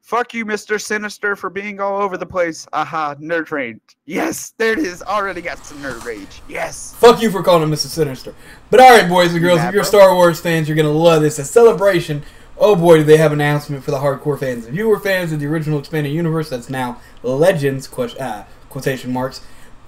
Fuck you, Mr. Sinister, for being all over the place. Aha, nerd rage. Yes, there it is. Already got some nerd rage. Yes. Fuck you for calling him Mr. Sinister. But alright, boys and girls, if you're Star Wars fans, you're going to love this. A celebration. Oh boy, do they have an announcement for the hardcore fans. If you were fans of the original expanded universe, that's now Legends, quotation marks,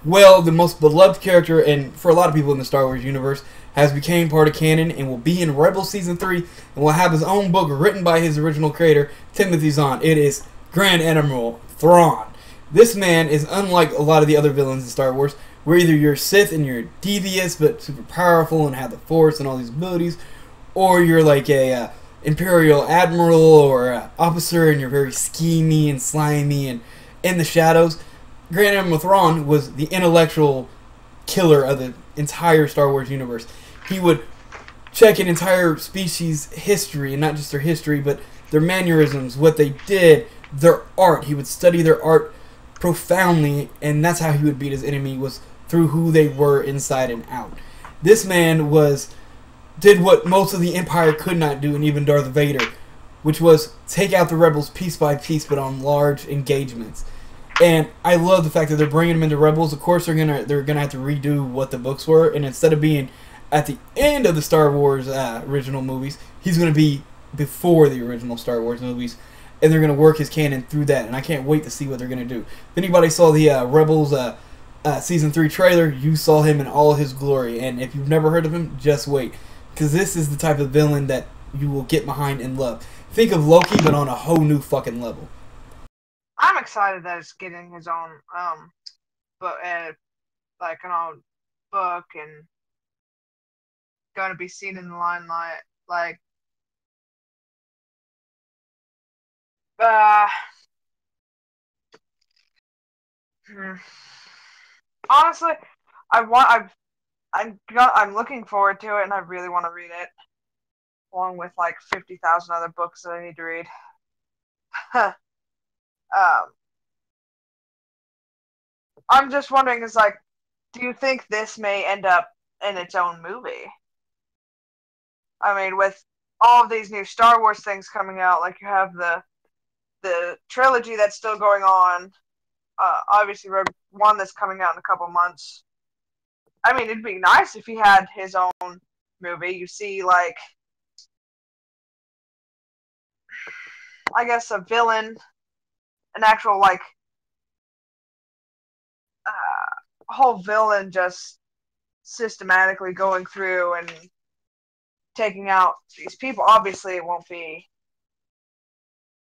well, the most beloved character, and for a lot of people in the Star Wars universe, has become part of canon and will be in Rebels Season 3 and will have his own book written by his original creator, Timothy Zahn. It is Grand Admiral Thrawn. This man is unlike a lot of the other villains in Star Wars, where either you're Sith and you're devious but super powerful and have the Force and all these abilities, or you're like a Imperial Admiral or officer and you're very schemy and slimy and in the shadows. Grand Admiral Thrawn was the intellectual killer of the entire Star Wars universe. He would check an entire species' history, and not just their history, but their mannerisms, what they did, their art. He would study their art profoundly, and that's how he would beat his enemy, was through who they were inside and out. This man did what most of the Empire could not do, and even Darth Vader, which was take out the rebels piece by piece, but on large engagements. And I love the fact that they're bringing him into Rebels. Of course, they're gonna have to redo what the books were, and instead of being at the end of the Star Wars original movies, he's gonna be before the original Star Wars movies, and they're gonna work his canon through that. And I can't wait to see what they're gonna do. If anybody saw the Rebels Season 3 trailer, you saw him in all his glory. And if you've never heard of him, just wait, because this is the type of villain that you will get behind and love. Think of Loki, but on a whole new fucking level. I'm excited that it's getting his own book, like an own book, and going to be seen in the limelight. Like, honestly, I'm looking forward to it, and I really want to read it, along with like 50,000 other books that I need to read. I'm just wondering, is like, do you think this may end up in its own movie? I mean, with all of these new Star Wars things coming out, like you have the trilogy that's still going on, obviously Rogue One that's coming out in a couple months. I mean, it'd be nice if he had his own movie. You see, like, I guess a villain, an actual, like, whole villain just systematically going through and taking out these people. Obviously, it won't be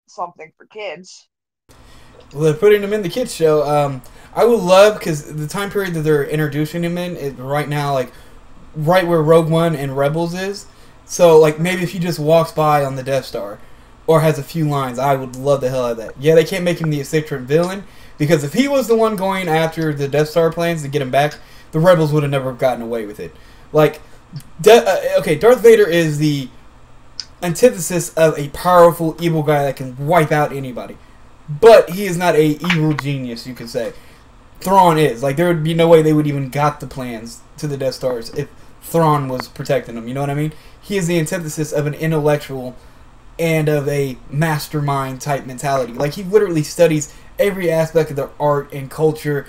something for kids. Well, they're putting him in the kids show. I would love, because the time period that they're introducing him in is right now, like, right where Rogue One and Rebels is. So, like, maybe if he just walks by on the Death Star or has a few lines, I would love the hell out of that. Yeah, they can't make him the eccentric villain, because if he was the one going after the Death Star plans to get him back, the Rebels would have never gotten away with it. Like, okay, Darth Vader is the antithesis of a powerful, evil guy that can wipe out anybody. But he is not a evil genius, you could say. Thrawn is. Like, there would be no way they would even got the plans to the Death Stars if Thrawn was protecting them, you know what I mean? He is the antithesis of an intellectual and of a mastermind type mentality. Like, he literally studies every aspect of their art and culture,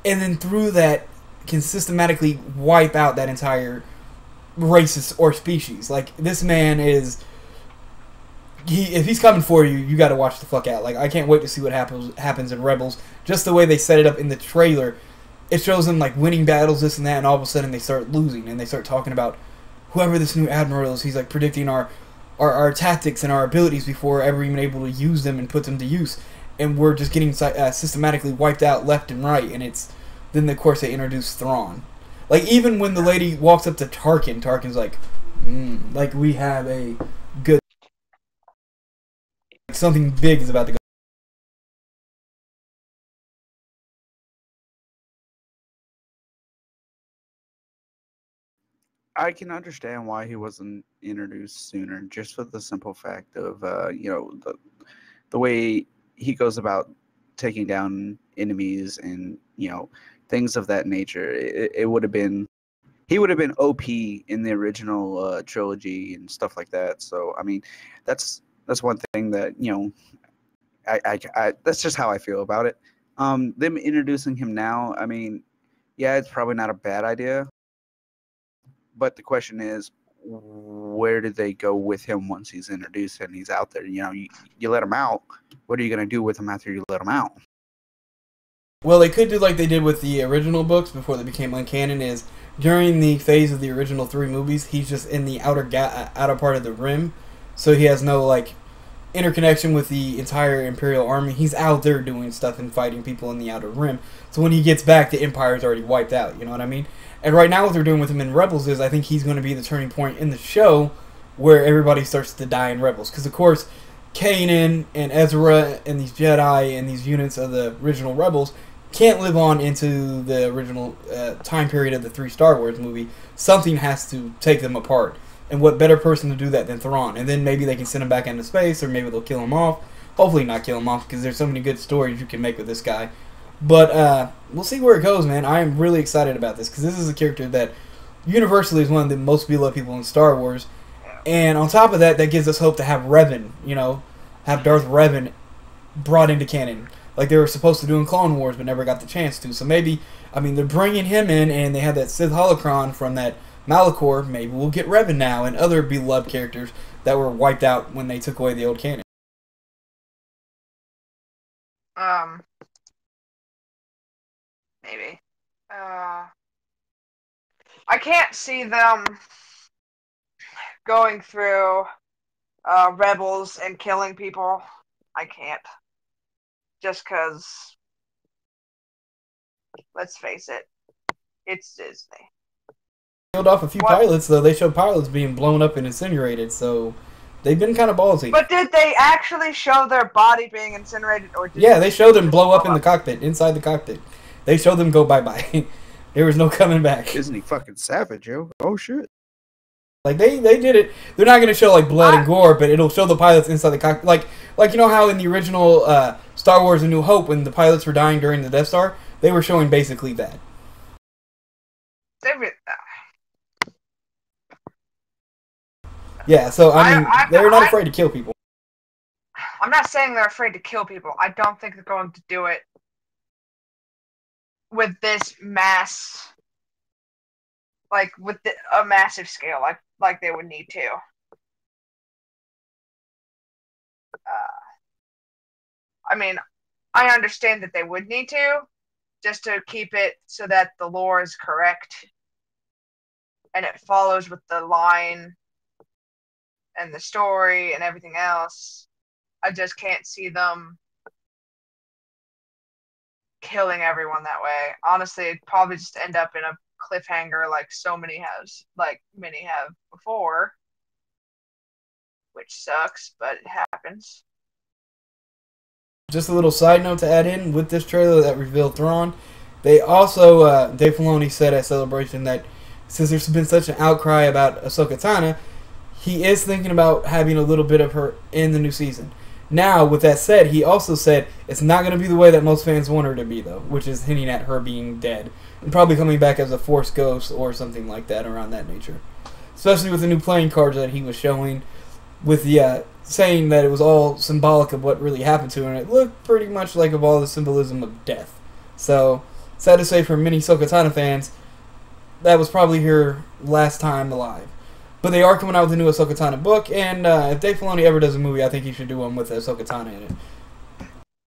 and then through that can systematically wipe out that entire race or species. Like, this man is... if he's coming for you, you got to watch the fuck out. Like, I can't wait to see what happens in Rebels. Just the way they set it up in the trailer, it shows them like winning battles, this and that, and all of a sudden they start losing, and they start talking about whoever this new admiral is. He's like predicting our tactics and our abilities before ever even able to use them and put them to use, and we're just getting systematically wiped out left and right. And it's then of course they introduce Thrawn. Like, even when the lady walks up to Tarkin, Tarkin's like, like, we have a good... something big is about to go. I can understand why he wasn't introduced sooner, just for the simple fact of the way he goes about taking down enemies and things of that nature. It would have been... he would have been OP in the original trilogy and stuff like that. So I mean, that's That's one thing that, you know, that's just how I feel about it. Them introducing him now, I mean, yeah, it's probably not a bad idea, but the question is, where do they go with him once he's introduced and he's out there? You know, you let him out. What are you going to do with him after you let him out? Well, they could do like they did with the original books before they became uncanon. Is during the phase of the original 3 movies, he's just in the outer part of the rim, so he has no like interconnection with the entire Imperial army. He's out there doing stuff and fighting people in the outer rim. So when he gets back, the Empire's already wiped out. You know what I mean? And right now, what they're doing with him in Rebels is I think he's going to be the turning point in the show where everybody starts to die in Rebels. Because, of course, Kanan and Ezra and these Jedi and these units of the original Rebels can't live on into the original time period of the 3 Star Wars movie. Something has to take them apart. And what better person to do that than Thrawn? And then maybe they can send him back into space, or maybe they'll kill him off. Hopefully not kill him off, because there's so many good stories you can make with this guy. But we'll see where it goes, man. I am really excited about this, because this is a character that universally is one of the most beloved people in Star Wars. And on top of that, that gives us hope to have Revan, you know, have Darth Revan brought into canon. Like they were supposed to do in Clone Wars, but never got the chance to. So maybe, I mean, they're bringing him in, and they have that Sith holocron from that Malachor. Maybe we'll get Revan now, and other beloved characters that were wiped out when they took away the old canon. Maybe. I can't see them going through Rebels and killing people. I can't. Just because, let's face it, it's Disney. Killed off a few pilots, though. They showed pilots being blown up and incinerated, so they've been kind of ballsy. But did they actually show their body being incinerated, or did yeah, they showed them blow up in the cockpit, inside the cockpit. They showed them go bye-bye. There was no coming back. Disney fucking savage, yo. Oh, shit. Like, they did it. They're not going to show, like, blood and gore, but it'll show the pilots inside the cockpit. Like you know how in the original Star Wars A New Hope, when the pilots were dying during the Death Star, they were showing basically that. Yeah, so, I mean, they're not afraid to kill people. I'm not saying they're afraid to kill people. I don't think they're going to do it with this mass, like, with a massive scale, like they would need to. I mean, I understand that they would need to, just to keep it so that the lore is correct and it follows with the line and the story and everything else. I just can't see them killing everyone that way. Honestly, it'd probably just end up in a cliffhanger like many have before, which sucks, but it happens. Just a little side note to add in with this trailer that revealed Thrawn. They also, Dave Filoni said at Celebration that since there's been such an outcry about Ahsoka Tano, he is thinking about having a little bit of her in the new season. Now, with that said, he also said it's not going to be the way that most fans want her to be, though, which is hinting at her being dead and probably coming back as a Force ghost or something like that around that nature. Especially with the new playing cards that he was showing, with the saying that it was all symbolic of what really happened to her, and it looked pretty much like of all the symbolism of death. So, sad to say for many Ahsoka Tano fans, that was probably her last time alive. But they are coming out with a new Ahsoka Tano book, and if Dave Filoni ever does a movie, I think he should do one with Ahsoka Tano in it.